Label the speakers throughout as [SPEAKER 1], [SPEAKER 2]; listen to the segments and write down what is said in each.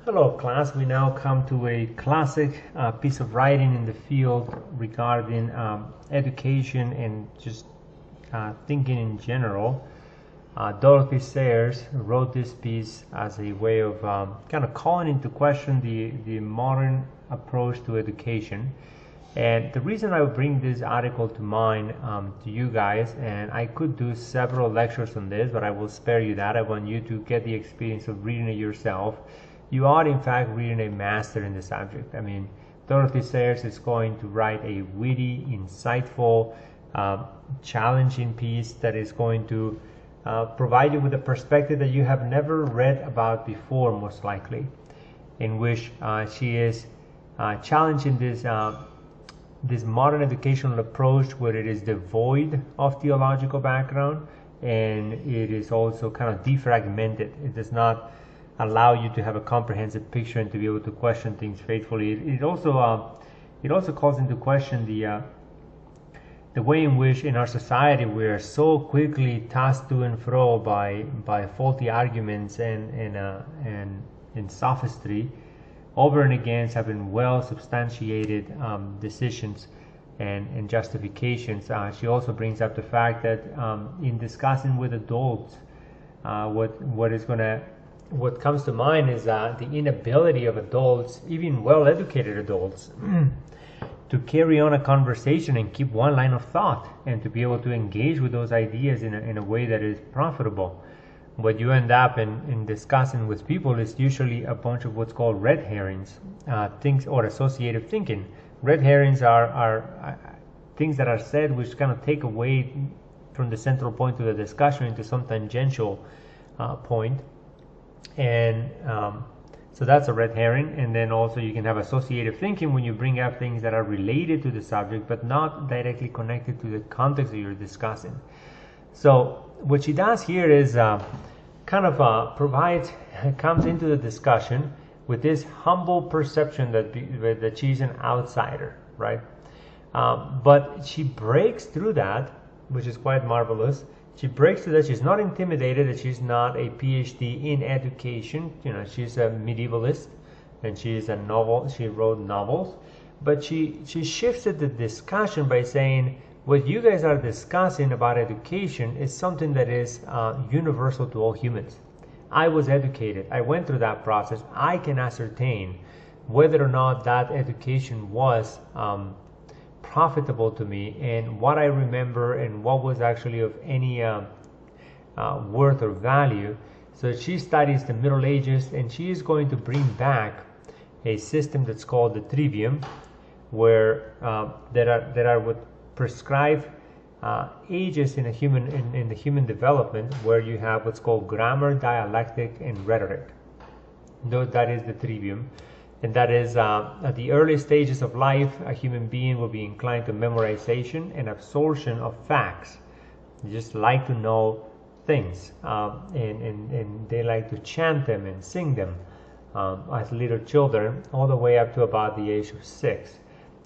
[SPEAKER 1] Hello class, we now come to a classic piece of writing in the field regarding education and just thinking in general. Dorothy Sayers wrote this piece as a way of kind of calling into question the modern approach to education. And the reason I would bring this article to mind to you guys, and I could do several lectures on this, but I will spare you that. I want you to get the experience of reading it yourself. You are in fact reading a master in the subject. I mean, Dorothy Sayers is going to write a witty, insightful, challenging piece that is going to provide you with a perspective that you have never read about before, most likely, in which she is challenging this modern educational approach where it is devoid of theological background, and it is also kind of defragmented. It does not allow you to have a comprehensive picture and to be able to question things faithfully. It also calls into question the way in which in our society we are so quickly tossed to and fro by faulty arguments and sophistry over and against having well substantiated decisions and justifications. She also brings up the fact that in discussing with adults, what comes to mind is the inability of adults, even well-educated adults, to carry on a conversation and keep one line of thought and to be able to engage with those ideas in a way that is profitable. What you end up in discussing with people is usually a bunch of what's called red herrings, things or associative thinking. Red herrings are things that are said which kind of take away from the central point of the discussion into some tangential point. And so that's a red herring. And then also you can have associative thinking when you bring up things that are related to the subject but not directly connected to the context that you're discussing. So what she does here is comes into the discussion with this humble perception that she's an outsider, right? But she breaks through that, which is quite marvelous. She breaks through that. She's not intimidated, that she's not a PhD in education. You know, she's a medievalist and she wrote novels. But she shifted the discussion by saying, what you guys are discussing about education is something that is universal to all humans. I was educated. I went through that process. I can ascertain whether or not that education was profitable to me and what I remember and what was actually of any worth or value. So she studies the Middle Ages, and she is going to bring back a system that's called the trivium, where there are what prescribed ages in the human development, where you have what's called grammar, dialectic, and rhetoric. That is the trivium. And that is at the early stages of life, a human being will be inclined to memorization and absorption of facts. They just like to know things, and they like to chant them and sing them as little children, all the way up to about the age of 6.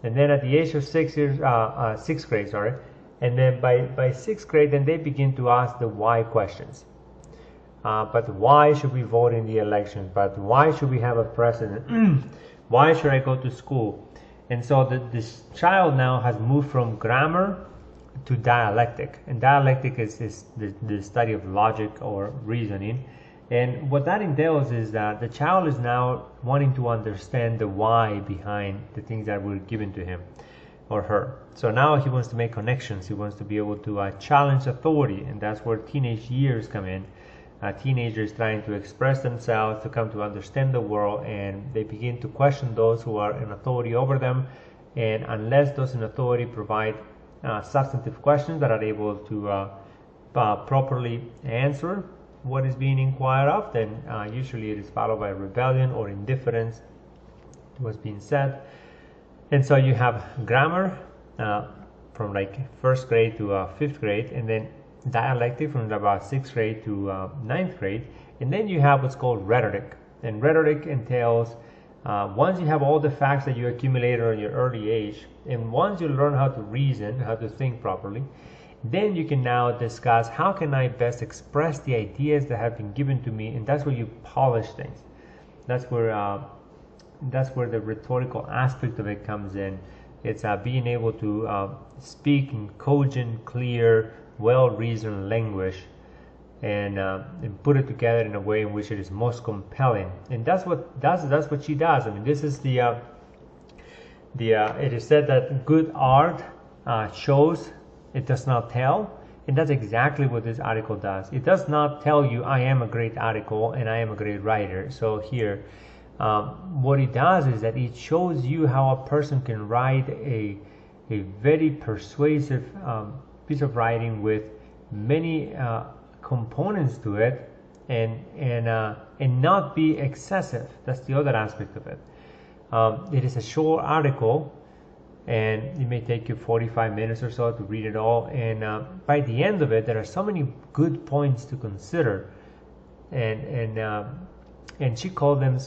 [SPEAKER 1] And then at the age of 6th grade, and then by 6th grade, then they begin to ask the why questions. But why should we vote in the elections? But why should we have a president? Why should I go to school? And so this child now has moved from grammar to dialectic. And dialectic is the study of logic or reasoning. And what that entails is that the child is now wanting to understand the why behind the things that were given to him or her. So now he wants to make connections. He wants to be able to challenge authority. And that's where teenage years come in. Teenagers trying to express themselves, to come to understand the world, and they begin to question those who are in authority over them. And unless those in authority provide substantive questions that are able to properly answer what is being inquired of, then usually it is followed by rebellion or indifference to what's being said. And so you have grammar from like 1st grade to 5th grade, and then dialectic from about 6th grade to 9th grade, and then you have what's called rhetoric. And rhetoric entails once you have all the facts that you accumulated on your early age, and once you learn how to reason, how to think properly, then you can now discuss how can I best express the ideas that have been given to me, and that's where you polish things. That's where the rhetorical aspect of it comes in. It's being able to speak in cogent, clear, well-reasoned language, and put it together in a way in which it is most compelling. And that's what she does. I mean, this is it is said that good art shows, it does not tell. And that's exactly what this article does. It does not tell you, I am a great article and I am a great writer. So here, what it does is that it shows you how a person can write a very persuasive piece of writing with many components to it, and not be excessive. That's the other aspect of it. It is a short article, and it may take you 45 minutes or so to read it all, and by the end of it there are so many good points to consider, and she called them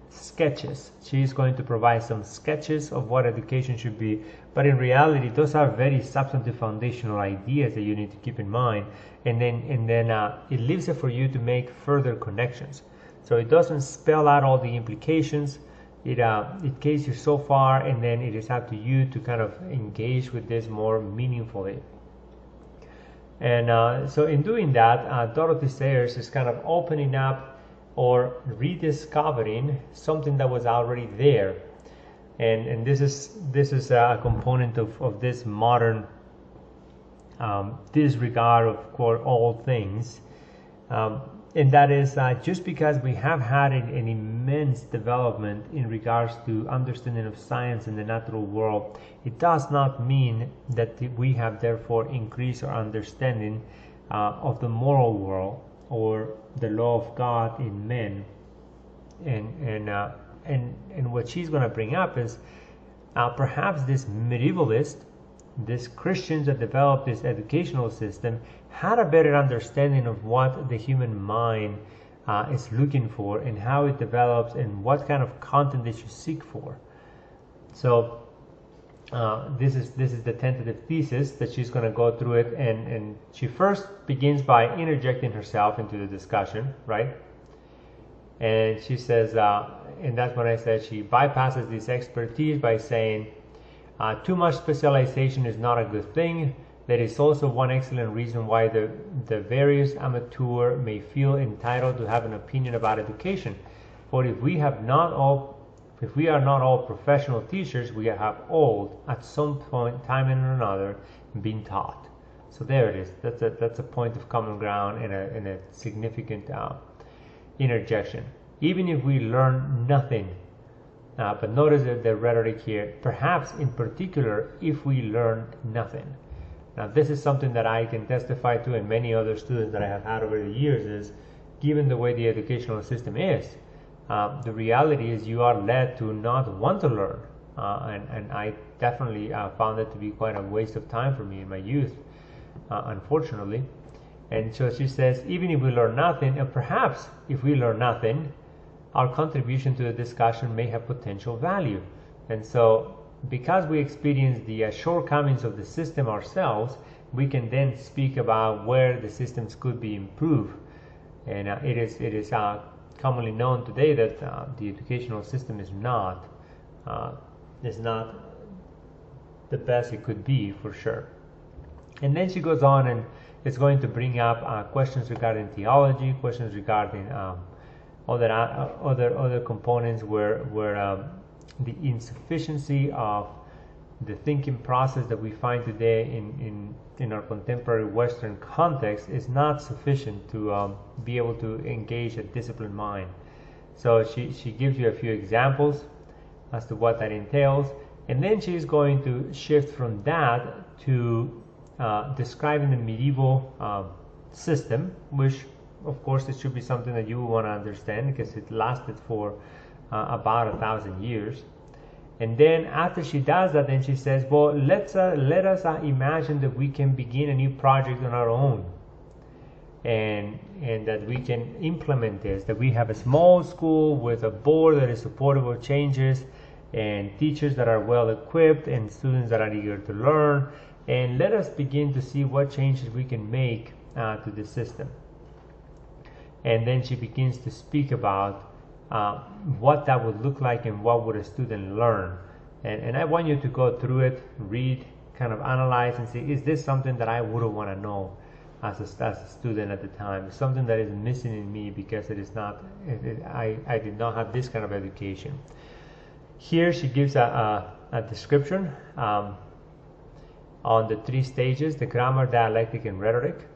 [SPEAKER 1] sketches. She's going to provide some sketches of what education should be, but in reality those are very substantive foundational ideas that you need to keep in mind, and then it leaves it for you to make further connections. So it doesn't spell out all the implications. It gets you so far, and then it is up to you to kind of engage with this more meaningfully. And so in doing that, Dorothy Sayers is kind of opening up or rediscovering something that was already there. And this is a component of this modern disregard of all things. And that is just because we have had an immense development in regards to understanding of science in the natural world, it does not mean that we have therefore increased our understanding of the moral world or the law of God in men. And what she's going to bring up is perhaps this medievalist, these Christians that developed this educational system, had a better understanding of what the human mind is looking for and how it develops and what kind of content they should seek for. So this is the tentative thesis that she's going to go through it, and she first begins by interjecting herself into the discussion, right? And she says, and that's when I said she bypasses this expertise by saying, too much specialization is not a good thing. That is also one excellent reason why the various amateur may feel entitled to have an opinion about education. For if we are not all professional teachers, we have all, at some point, time and another, been taught. So there it is. That's a point of common ground and a significant interjection. Even if we learn nothing, but notice the rhetoric here. Perhaps in particular, if we learn nothing. Now, this is something that I can testify to, and many other students that I have had over the years, is given the way the educational system is, the reality is you are led to not want to learn. And I definitely found it to be quite a waste of time for me in my youth, unfortunately. And so she says, even if we learn nothing, and perhaps if we learn nothing, our contribution to the discussion may have potential value. And so because we experience the shortcomings of the system ourselves, we can then speak about where the systems could be improved. And it is commonly known today that the educational system is not the best it could be, for sure. And then she goes on and is going to bring up questions regarding theology, questions regarding other components where the insufficiency of the thinking process that we find today in our contemporary Western context is not sufficient to be able to engage a disciplined mind. So she gives you a few examples as to what that entails, and then she's going to shift from that to describing the medieval system, which of course it should be something that you want to understand because it lasted for about 1,000 years. And then after she does that, then she says, well, let us imagine that we can begin a new project on our own, and that we can implement this, that we have a small school with a board that is supportive of changes and teachers that are well equipped and students that are eager to learn, and let us begin to see what changes we can make to the system. And then she begins to speak about what that would look like and what would a student learn. And I want you to go through it, read, kind of analyze and see, is this something that I would want to know as a student at the time? Something that is missing in me because it is not, I did not have this kind of education. Here she gives a description on the 3 stages, the grammar, dialectic, and rhetoric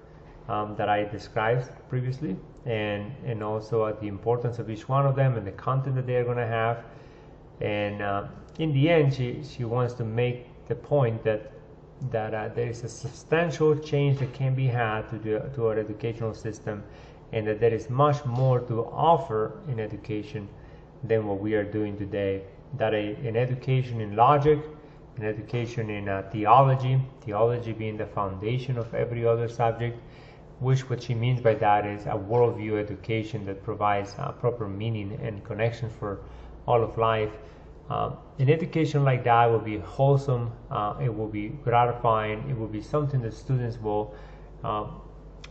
[SPEAKER 1] that I described previously, and also the importance of each one of them and the content that they're going to have. And in the end, she wants to make the point that there is a substantial change that can be had to our educational system, and that there is much more to offer in education than what we are doing today. That an education in logic, an education in theology being the foundation of every other subject, which what she means by that is a worldview education that provides proper meaning and connection for all of life. An education like that will be wholesome, it will be gratifying, it will be something that students will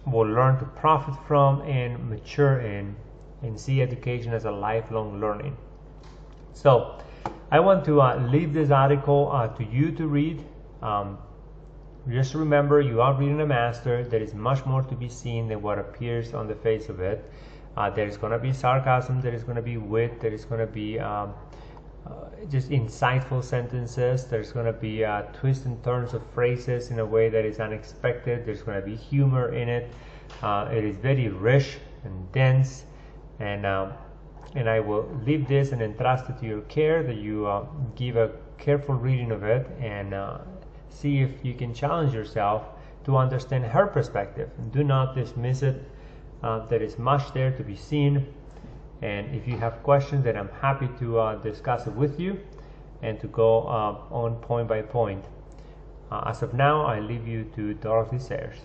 [SPEAKER 1] learn to profit from and mature in, and see education as a lifelong learning. So I want to leave this article to you to read. Just remember, you are reading a master. There is much more to be seen than what appears on the face of it. There is going to be sarcasm, there is going to be wit, there is going to be just insightful sentences, there's going to be twists and turns of phrases in a way that is unexpected, there's going to be humor in it. It is very rich and dense, and I will leave this and entrust it to your care, that you give a careful reading of it and see if you can challenge yourself to understand her perspective. Do not dismiss it. There is much there to be seen, and if you have questions, then I'm happy to discuss it with you and to go on point by point. As of now, I leave you to Dorothy Sayers.